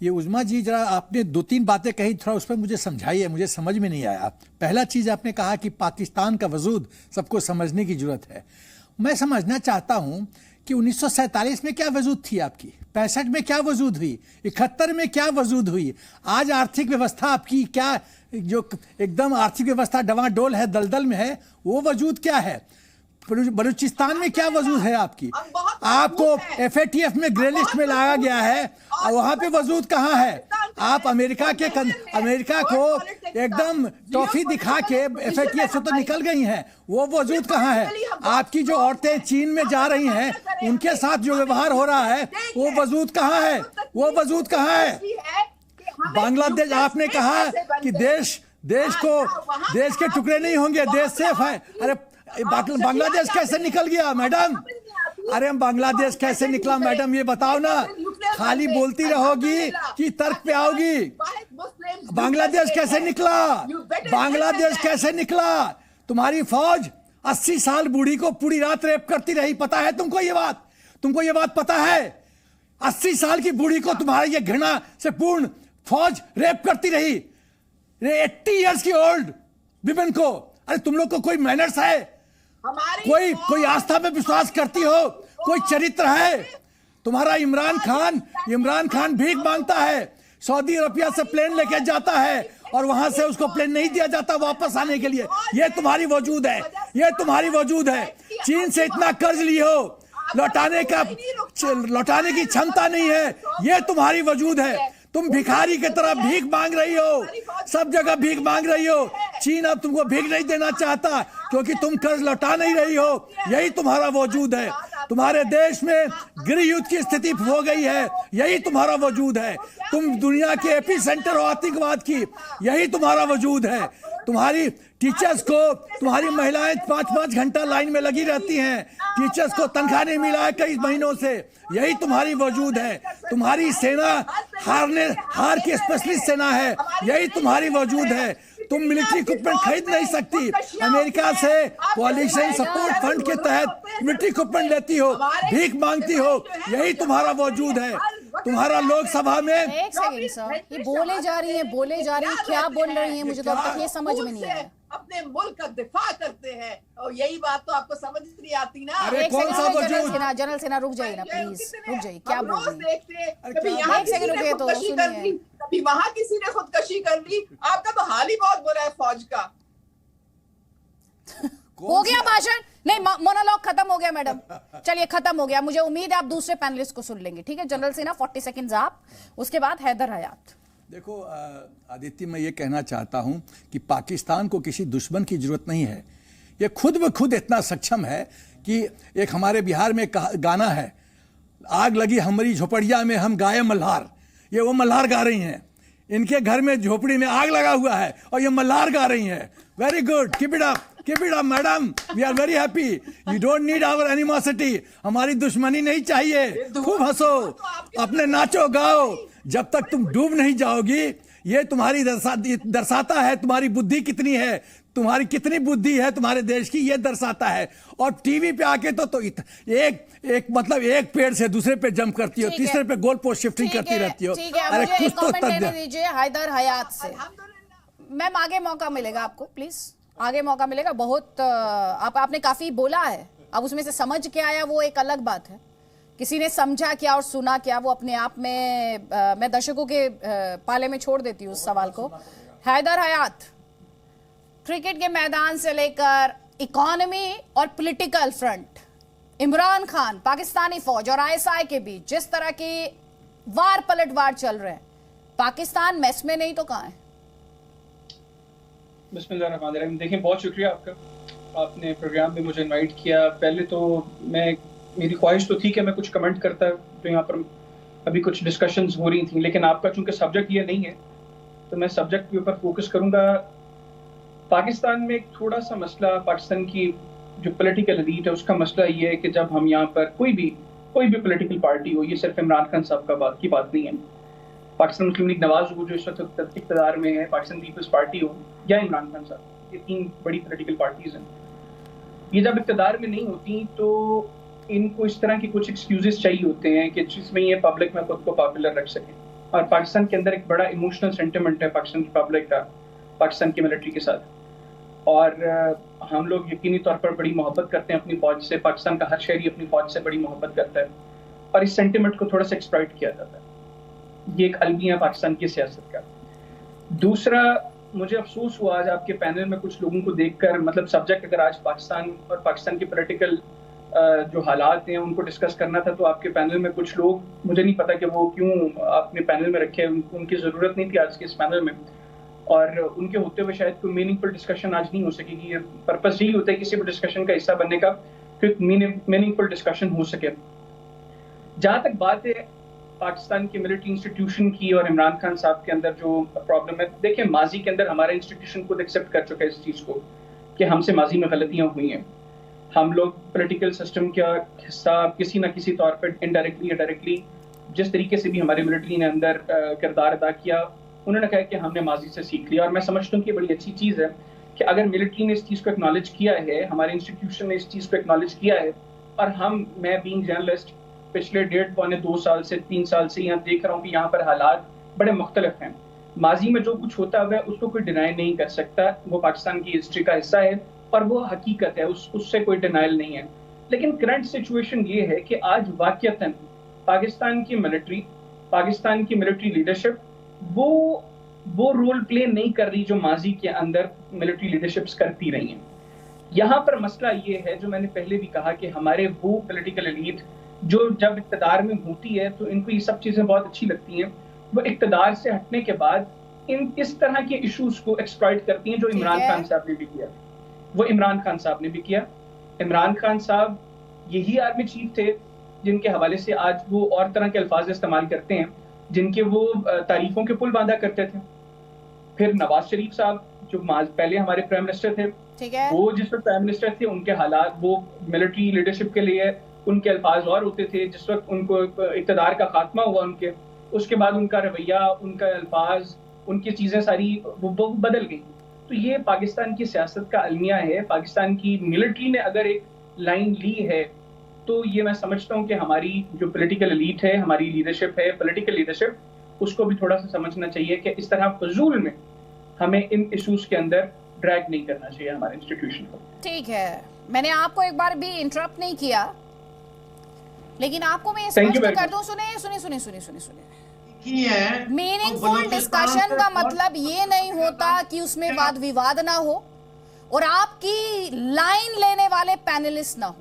ये उज़मा जी, जरा आपने दो तीन बातें कही, थोड़ा उस पर मुझे समझाइए, मुझे समझ में नहीं आया। पहला चीज़ आपने कहा कि पाकिस्तान का वजूद सबको समझने की जरूरत है। मैं समझना चाहता हूं कि 1947 में क्या वजूद थी आपकी, 65 में क्या वजूद हुई, 71 में क्या वजूद हुई, आज आर्थिक व्यवस्था आपकी क्या, जो एकदम आर्थिक व्यवस्था डवाडोल है, दलदल में है, वो वजूद क्या है? बलूचिस्तान में क्या वजूद है आपकी? आपको FATF में ग्रे लिस्ट में लाया गया है, और वहां पे वजूद कहाँ है? आप अमेरिका को एकदम टॉफी दिखा के FATF से तो निकल गई हैं, वो वजूद कहाँ है? आपकी जो औरतें चीन में जा रही हैं, उनके साथ जो व्यवहार हो रहा है, वो वजूद कहाँ है? वो वजूद कहाँ है? बांग्लादेश, आपने कहा कि देश के टुकड़े नहीं होंगे, देश सेफ है। अरे बांग्लादेश कैसे निकल गया मैडम? अरे बांग्लादेश कैसे निकला मैडम, ये बताओ ना। खाली बोलती रहोगी कि तर्क पे आओगी? बांग्लादेश कैसे निकला? बांग्लादेश कैसे निकला? तुम्हारी फौज 80 साल बूढ़ी को पूरी रात रेप करती रही, पता है तुमको ये बात? तुमको ये बात पता है? 80 साल की बूढ़ी को तुम्हारी ये घृणा से पूर्ण फौज रेप करती रही, 80 इयर्स की ओल्ड विमेन को। अरे तुम लोग को कोई मैनर्स है? कोई आस्था में विश्वास करती हो? कोई चरित्र है? तुम्हारा इमरान खान भीख मांगता है, सऊदी अरबिया से प्लेन लेके जाता है, और वहां से उसको प्लेन नहीं दिया जाता वापस आने के लिए। ये तुम्हारी वजूद है, ये तुम्हारी वजूद है। चीन से इतना कर्ज लिए हो, लौटाने की क्षमता नहीं है, ये तुम्हारी वजूद है। तुम भिखारी की तरह भीख मांग रही हो, सब जगह भीख मांग रही हो। चीन अब तुमको भीख नहीं देना चाहता क्योंकि तुम कर्ज लौटा नहीं रही हो, यही तुम्हारा वजूद है। तुम्हारे देश में गृह युद्ध की स्थिति हो गई है, यही तुम्हारा वजूद है। तुम दुनिया के एपी सेंटर हो आतंकवाद की, यही तुम्हारा वजूद है। तुम्हारी टीचर्स को, तुम्हारी महिलाएं 5-5 घंटा लाइन में लगी रहती हैं, टीचर्स को तनख्वाह नहीं मिला है कई महीनों से, यही तुम्हारी वजूद है। तुम्हारी सेना हार की स्पेशलिस्ट सेना है, यही तुम्हारी वजूद है। तुम मिलिट्री इक्विपमेंट खरीद नहीं सकती, अमेरिका से कोalition सपोर्ट फंड के तहत मिलिट्री इक्विपमेंट लेती हो, भीख मांगती हो, यही तुम्हारा वजूद है। तुम्हारा लोकसभा में एक सेकंड सर, ये बोले जा रही है, क्या बोल रही है, मुझे तो अब तक ये समझ में नहीं आया। अपने मुल्क का दिफा करते हैं, और यही बात तो आपको समझ नहीं आती ना। अरे कौन सा वजूद? जनरल सेना रुक जाइए ना प्लीज, रुक जाइए। क्या बोल रही है? कभी यहाँ किसी ने खुदकशी कर ली, कभी वहाँ किसी ने खुदकशी कर ली। आपका तो हाल ही बहुत बुरा है फौज का। हो गया भाषण? नहीं, मोनोलॉग खत्म हो गया मैडम, चलिए खत्म हो गया। मुझे उम्मीद है आप दूसरे पैनलिस्ट को सुन लेंगे, ठीक है? जनरल सेना 40 सेकंड्स आप, उसके बाद हैदर हयात। देखो आदित्य, मैं ये कहना चाहता हूं कि पाकिस्तान को किसी दुश्मन की जरूरत नहीं है। ये खुद ब खुद इतना सक्षम है कि एक हमारे बिहार में गाना है, आग लगी हमारी झोपड़िया में हम गाये मल्हार। ये वो मल्हार गा रही हैं, इनके घर में झोपड़ी में आग लगा हुआ है और ये मल्हार गा रही हैं। Very good, keep it up madam, we are very happy. You don't need our animosity, हमारी दुश्मनी नहीं चाहिए। खूब हंसो, अपने नाचो गाओ, जब तक तुम डूब नहीं जाओगी। ये तुम्हारी दर्शाता है तुम्हारी बुद्धि कितनी है, तुम्हारी कितनी बुद्धि है तुम्हारे देश की, ये दर्शाता है। और टीवी पे आके तो एक पेड़ से दूसरे पे जंप करती हो, तीसरे पे गोल पोस्ट शिफ्टिंग करती रहती हो। अरे कुछ तो दीजिए हैदर हयात से। मैम आगे मौका मिलेगा आपको, प्लीज आगे मौका मिलेगा। बहुत आपने काफी बोला है, अब उसमें से समझ के आया वो एक अलग बात है, किसी ने समझा क्या और सुना क्या वो अपने आप में। मैं दर्शकों के पाले में छोड़ देती हूँ उस सवाल को। हैदर हयात, क्रिकेट के मैदान से लेकर इकोनॉमी और पॉलिटिकल फ्रंट, इमरान खान, पाकिस्तानी फौज और ISI के बीच जिस तरह की वार पलटवार चल रहे हैं, पाकिस्तान मेस में नहीं तो कहां है? बिस्मिल्लाहिर्रहमानिर्रहीम। देखिए, बहुत शुक्रिया आपका, आपने प्रोग्राम में मुझे इनवाइट किया। पहले तो मेरी ख्वाहिश तो थी कि मैं कुछ कमेंट करता, तो यहाँ पर अभी कुछ डिस्कशंस हो रही थी, लेकिन आपका चूंकि सब्जेक्ट ये नहीं है तो मैं सब्जेक्ट के ऊपर फोकस करूंगा। पाकिस्तान में एक थोड़ा सा मसला, पाकिस्तान की जो पॉलिटिकल एलीट है उसका मसला ये है कि जब हम यहाँ पर कोई भी पॉलिटिकल पार्टी हो, ये सिर्फ इमरान खान साहब की बात नहीं है, पाकिस्तान मुस्लिम लीग नवाज हो जो इस वक्त इक़्तिदार में है, पाकिस्तान पीपल्स पार्टी हो या इमरान खान साहब, ये 3 बड़ी पॉलिटिकल पार्टीज हैं। ये जब इक़्तिदार में नहीं होती तो इनको इस तरह के कुछ एक्सक्यूजेस चाहिए होते हैं कि जिसमें ये पब्लिक में खुद को पॉपुलर रख सकें। और पाकिस्तान के अंदर एक बड़ा इमोशनल सेंटिमेंट है पाकिस्तान की पब्लिक का पाकिस्तान की मिलिट्री के साथ, और हम लोग यकीनी तौर पर बड़ी मोहब्बत करते हैं अपनी फौज से। पाकिस्तान का हर शहरी अपनी फौज से बड़ी मोहब्बत करता है और इस सेंटिमेंट को थोड़ा सा एक्सप्लॉइट किया जाता है। ये एक अलमिया पाकिस्तान की सियासत का। दूसरा, मुझे अफसोस हुआ आज आपके पैनल में कुछ लोगों को देखकर, मतलब सब्जेक्ट अगर आज पाकिस्तान और पाकिस्तान के पॉलिटिकल जो हालात हैं उनको डिस्कस करना था, तो आपके पैनल में कुछ लोग, मुझे नहीं पता कि वो क्यों आपने पैनल में रखे, उनकी ज़रूरत नहीं थी आज के इस पैनल में, और उनके होते हुए शायद कोई मीनिंगफुल डिस्कशन आज नहीं हो सकेगी। पर्पस यही होता है किसी भी डिस्कशन का हिस्सा बनने का कि मीनिंगफुल डिस्कशन हो सके। जहाँ तक बात है पाकिस्तान के मिलिट्री इंस्टीट्यूशन की और इमरान खान साहब के अंदर जो प्रॉब्लम है, देखिए माजी के अंदर हमारा इंस्टीट्यूशन खुद एक्सेप्ट कर चुका है इस चीज़ को कि हमसे माजी में गलतियाँ हुई हैं। हम लोग पॉलिटिकल सिस्टम का हिस्सा किसी ना किसी तौर पर इनडायरेक्टली या डायरेक्टली, जिस तरीके से भी हमारी मिलिट्री ने अंदर किरदार अदा किया, उन्होंने कहा कि हमने माजी से सीख लिया। और मैं समझता हूँ कि बड़ी अच्छी चीज़ है कि अगर मिलिट्री ने इस चीज़ को एक्नॉलेज किया है, हमारे इंस्टीट्यूशन ने इस चीज़ को एक्नॉलेज किया है, और मैं बीइंग जर्नलिस्ट पिछले 1.5-2 साल से 3 साल से यहाँ देख रहा हूँ कि यहाँ पर हालात बड़े मुख्तलिफ हैं। माजी में जो कुछ होता है उसको कोई डिनाई नहीं कर सकता, वो पाकिस्तान की हिस्ट्री का हिस्सा है और वो हकीकत है, उससे कोई डिनाइल नहीं है। लेकिन करंट सिचुएशन ये है कि आज वाकईतन पाकिस्तान की मिलिट्री लीडरशिप वो रोल प्ले नहीं कर रही जो माजी के अंदर मिलिट्री लीडरशिप्स करती रही हैं। यहाँ पर मसला ये है, जो मैंने पहले भी कहा, कि हमारे वो पॉलिटिकल एलीट जो जब इक़्तिदार में होती है तो इनको ये सब चीज़ें बहुत अच्छी लगती हैं, वो इक़्तिदार से हटने के बाद इस तरह के इश्यूज को एक्सप्लॉइट करती हैं, जो इमरान खान साहब ने भी किया। वो इमरान खान साहब ने भी किया। इमरान खान साहब यही आर्मी चीफ थे जिनके हवाले से आज वो और तरह के अल्फाज इस्तेमाल करते हैं, जिनके वो तारीफों के पुल बांधा करते थे। फिर नवाज शरीफ साहब जो पहले हमारे प्राइम मिनिस्टर थे, वो जिस वक्त प्राइम मिनिस्टर थे उनके हालात, वो मिलिट्री लीडरशिप के लिए उनके अल्फाज और होते थे। जिस वक्त उनको इक़्तिदार का खात्मा हुआ उनके, उसके बाद उनका रवैया, उनका अल्फाज, उनकी चीज़ें सारी वो बदल गई। तो ये पाकिस्तान की सियासत का अलमिया है। पाकिस्तान की मिलिट्री ने अगर एक लाइन ली है तो ये मैं समझता हूँ कि हमारी जो पॉलिटिकल एलीट है, हमारी लीडरशिप है, पॉलिटिकल लीडरशिप, उसको भी थोड़ा सा समझना चाहिए कि इस तरह फजूल में हमें इन इश्यूज के अंदर ड्रैग नहीं करना चाहिए हमारे इंस्टीट्यूशन को। ठीक है, मैंने आपको एक बार भी इंटरप्ट नहीं किया, लेकिन आपको मैं स्पष्ट कर दूं, सुने मीनिंगफुल डिस्कशन का मतलब ये नहीं होता कि उसमें वाद विवाद ना हो और आपकी लाइन लेने वाले पैनलिस्ट ना हो।